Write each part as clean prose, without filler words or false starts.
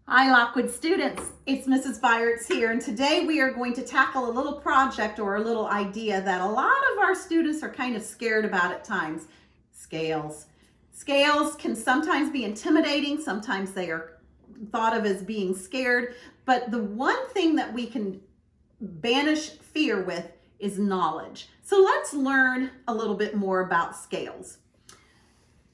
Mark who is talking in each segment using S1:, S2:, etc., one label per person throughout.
S1: Hi Lochwood students, it's Mrs. Byerts here, and today we are going to tackle a little project or a little idea that a lot of our students are kind of scared about at times. Scales. Scales can sometimes be intimidating, sometimes they are thought of as being scared, but the one thing that we can banish fear with is knowledge. So let's learn a little bit more about scales.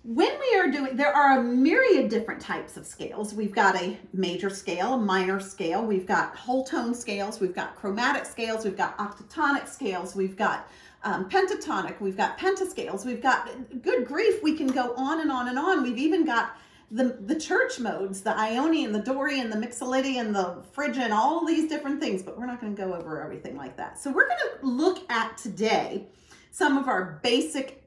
S1: There are a myriad different types of scales. We've got a major scale, a minor scale, we've got whole tone scales, we've got chromatic scales, we've got octatonic scales, we've got pentatonic, we've got pentascales, we've got, good grief, we can go on and on and on. We've even got the church modes, the Ionian, the Dorian, the Mixolydian, the Phrygian, all these different things, but we're not going to go over everything like that. So we're going to look at today some of our basic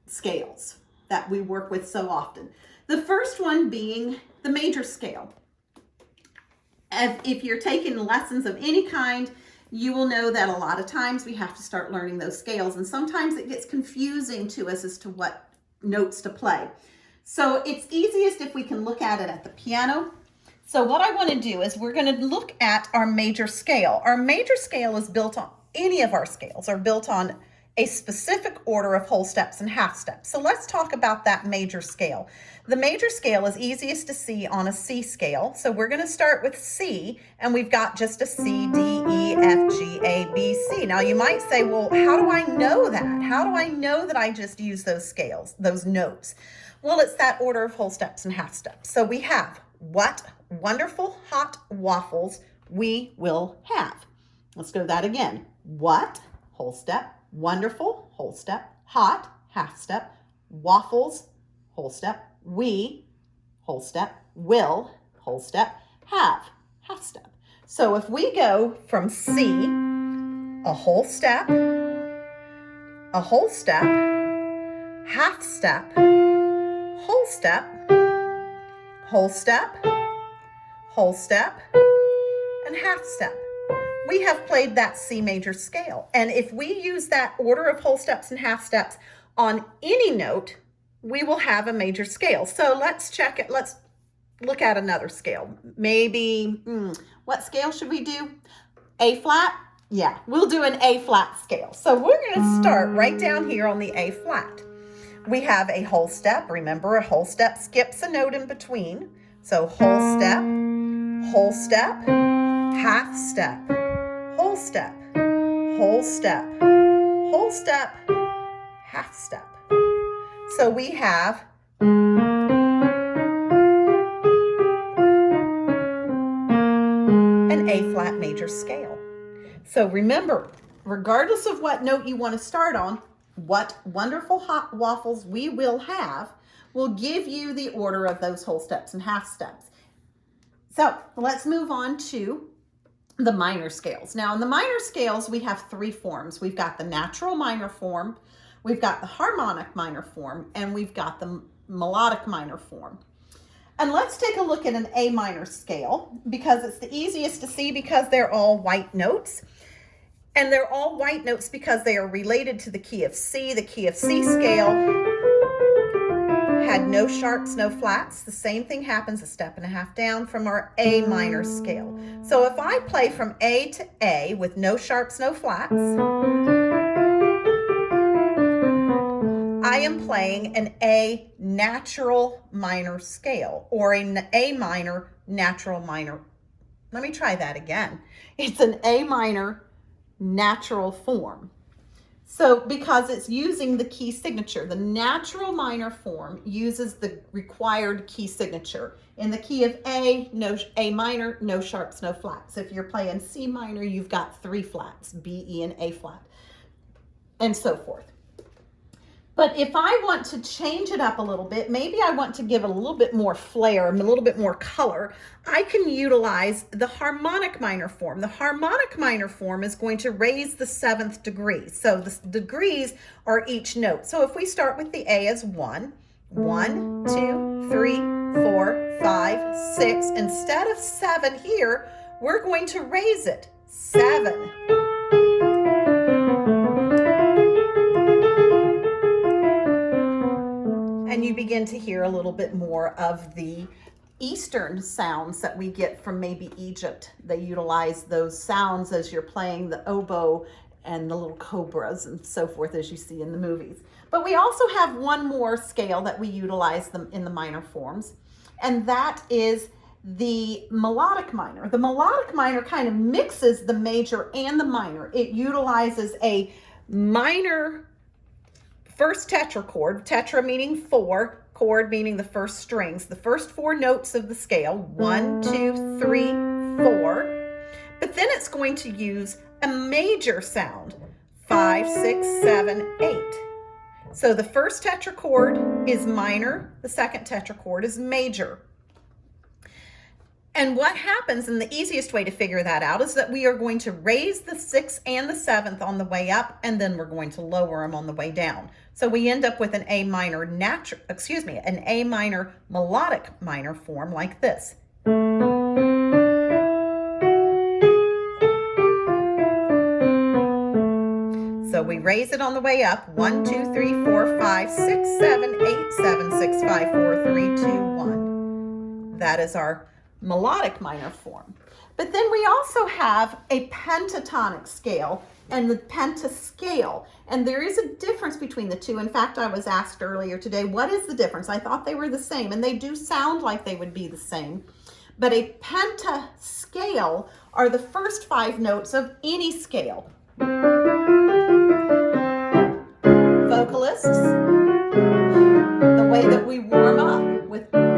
S1: scales that we work with so often. The first one being the major scale. If you're taking lessons of any kind, you will know that a lot of times we have to start learning those scales, and sometimes it gets confusing to us as to what notes to play. So it's easiest if we can look at it at the piano. So what I want to do is we're going to look at our major scale. Our major scale is built on, any of our scales are built on a specific order of whole steps and half steps. So let's talk about that major scale. The major scale is easiest to see on a C scale. So we're going to start with C, and we've got just a C, D, E, F, G, A, B, C. Now you might say, well, how do I know that? How do I know that I just use those scales, those notes? Well, it's that order of whole steps and half steps. So we have, what wonderful hot waffles we will have. Let's go that again. What, whole step, wonderful, whole step, hot, half step, waffles, whole step, we, whole step, will, whole step, have, half step. So if we go from C, a whole step, half step, whole step, whole step, whole step, and half step. We have played that C major scale. And if we use that order of whole steps and half steps on any note, we will have a major scale. So let's check it. Let's look at another scale. Maybe, what scale should we do? A flat? Yeah, we'll do an A flat scale. So we're going to start right down here on the A flat. We have a whole step. Remember, a whole step skips a note in between. So whole step, half step, whole step, whole step, whole step, half step. So we have an A flat major scale. So remember, regardless of what note you want to start on, what wonderful hot waffles we will have will give you the order of those whole steps and half steps. So let's move on to the minor scales. Now in the minor scales, we have three forms. We've got the natural minor form, we've got the harmonic minor form, and we've got the melodic minor form. And let's take a look at an A minor scale because it's the easiest to see because they're all white notes. And they're all white notes because they are related to the key of C. The key of C scale had no sharps, no flats. The same thing happens a step and a half down from our A minor scale. So if I play from A to A with no sharps, no flats, I am playing an A natural minor scale or an A minor natural minor. Let me try that again. It's an A minor natural form. So because it's using the key signature, the natural minor form uses the required key signature. In the key of A, no A minor, no sharps, no flats. If you're playing C minor, you've got three flats, B, E, and A flat, and so forth. But if I want to change it up a little bit, maybe I want to give it a little bit more flair, a little bit more color, I can utilize the harmonic minor form. The harmonic minor form is going to raise the seventh degree. So the degrees are each note. So if we start with the A as 1, 1, 2, 3, 4, 5, 6, instead of 7 here, we're going to raise it 7. And you begin to hear a little bit more of the Eastern sounds that we get from maybe Egypt. They utilize those sounds as you're playing the oboe and the little cobras and so forth, as you see in the movies. But we also have one more scale that we utilize them in the minor forms, and that is the melodic minor. The melodic minor kind of mixes the major and the minor. It utilizes a minor first tetrachord, tetra meaning 4, chord meaning the first strings, the first 4 notes of the scale, 1, 2, 3, 4. But then it's going to use a major sound, 5, 6, 7, 8. So the first tetrachord is minor, the second tetrachord is major. And what happens, and the easiest way to figure that out, is that we are going to raise the 6th and the 7th on the way up, and then we're going to lower them on the way down. So we end up with an A minor an A minor melodic minor form like this. So we raise it on the way up, 1, 2, 3, 4, 5, 6, 7, 8, 7, 6, 5, 4, 3, 2, 1. That is our melodic minor form. But then we also have a pentatonic scale and the pentascale, and there is a difference between the two. In fact, I was asked earlier today, what is the difference? I thought they were the same, and they do sound like they would be the same. But a pentascale are the first 5 notes of any scale. Vocalists, the way that we warm up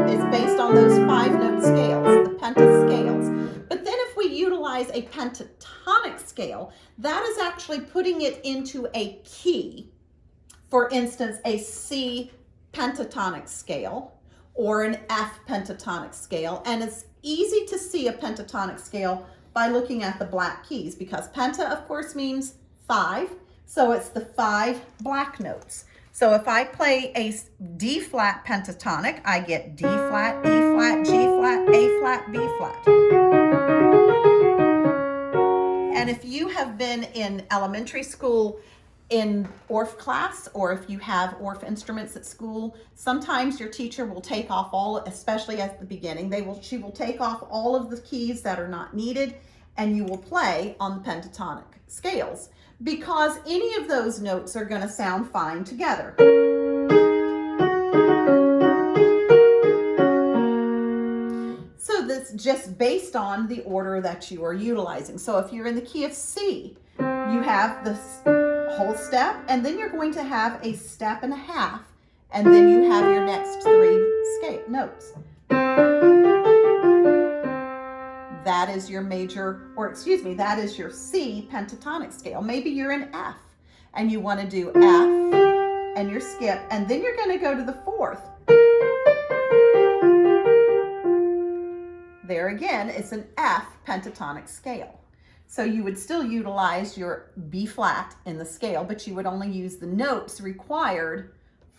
S1: is based on those 5-note scales, the pentascales. But then if we utilize a pentatonic scale, that is actually putting it into a key. For instance, a C pentatonic scale or an F pentatonic scale. And it's easy to see a pentatonic scale by looking at the black keys, because penta, of course, means 5. So it's the 5 black notes. So if I play a D flat pentatonic, I get D flat, E flat, G flat, A flat, B flat. And if you have been in elementary school in ORF class, or if you have ORF instruments at school, sometimes your teacher will take off all, especially at the beginning, she will take off all of the keys that are not needed, and you will play on the pentatonic scales, because any of those notes are going to sound fine together. So that's just based on the order that you are utilizing. So if you're in the key of C, you have this whole step, and then you're going to have a step and a half, and then you have your next 3 notes. That is your major, that is your C pentatonic scale. Maybe you're in F and you want to do F and your skip, and then you're going to go to the 4th. There again, it's an F pentatonic scale. So you would still utilize your B flat in the scale, but you would only use the notes required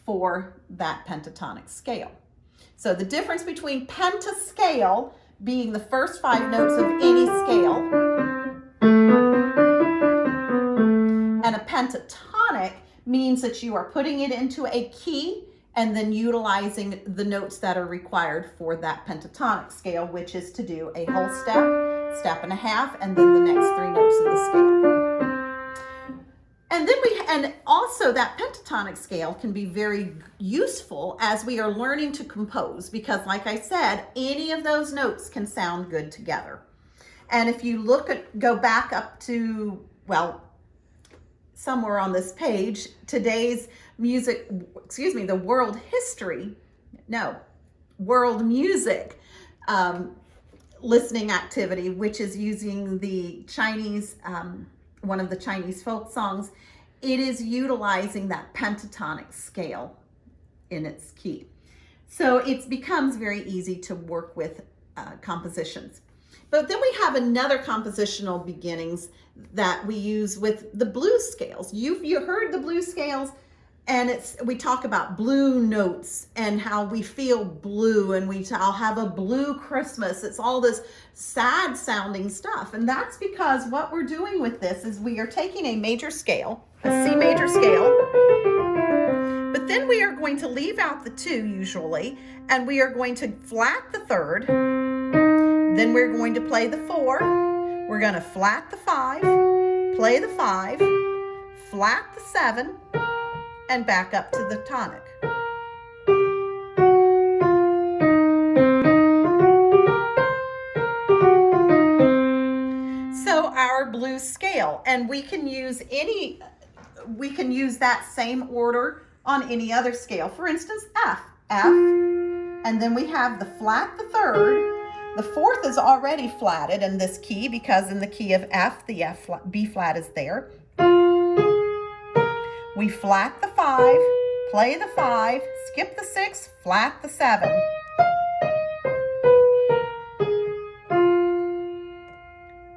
S1: for that pentatonic scale. So the difference between pentascale being the first 5 notes of any scale, and a pentatonic means that you are putting it into a key and then utilizing the notes that are required for that pentatonic scale, which is to do a whole step, step and a half, and then the next 3 notes of the scale. And also that pentatonic scale can be very useful as we are learning to compose, because like I said, any of those notes can sound good together. And if you go back up to, well, somewhere on this page, today's the world music listening activity, which is using the Chinese, one of the Chinese folk songs. It is utilizing that pentatonic scale in its key. So it becomes very easy to work with compositions. But then we have another compositional beginnings that we use with the blues scales. You heard the blues scales, and we talk about blue notes and how we feel blue, and I'll have a blue Christmas. It's all this sad sounding stuff. And that's because what we're doing with this is we are taking a major scale, a C major scale, but then we are going to leave out the 2 usually, and we are going to flat the 3rd. Then we're going to play the 4. We're going to flat the 5, play the 5, flat the 7, and back up to the tonic. So our blues scale, and we can use that same order on any other scale. For instance, F, and then we have the flat the 3rd. The 4th is already flatted in this key because in the key of F, the B flat is there. We flat the 5, play the 5, skip the 6, flat the 7.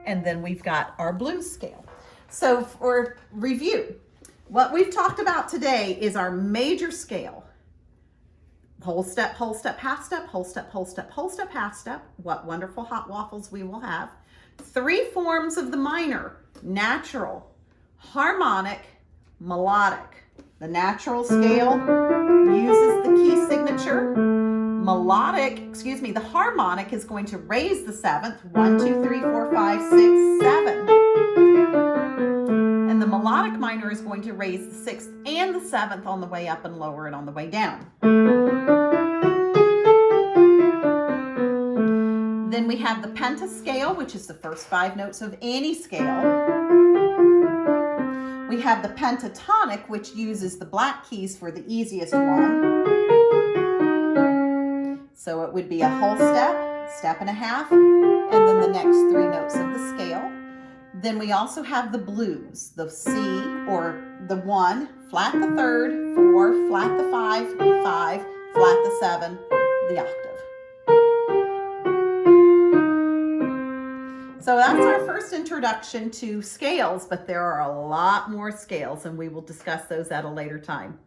S1: And then we've got our blues scale. So for review, what we've talked about today is our major scale. Whole step, half step, whole step, whole step, whole step, half step. What wonderful hot waffles we will have. 3 forms of the minor: natural, harmonic, melodic. The natural scale uses the key signature. The harmonic is going to raise the 7th, 1, 2, 3, 4, 5, 6, 7. And the melodic minor is going to raise the 6th and the 7th on the way up and lower it on the way down. Then we have the pentascale, which is the first 5 notes of any scale. We have the pentatonic, which uses the black keys for the easiest one. So it would be a whole step, step and a half, and then the next 3 notes of the scale. Then we also have the blues, the C or the 1, flat the 3rd, 4, flat the 5, 5, flat the 7, the octave. So that's our first introduction to scales, but there are a lot more scales and we will discuss those at a later time.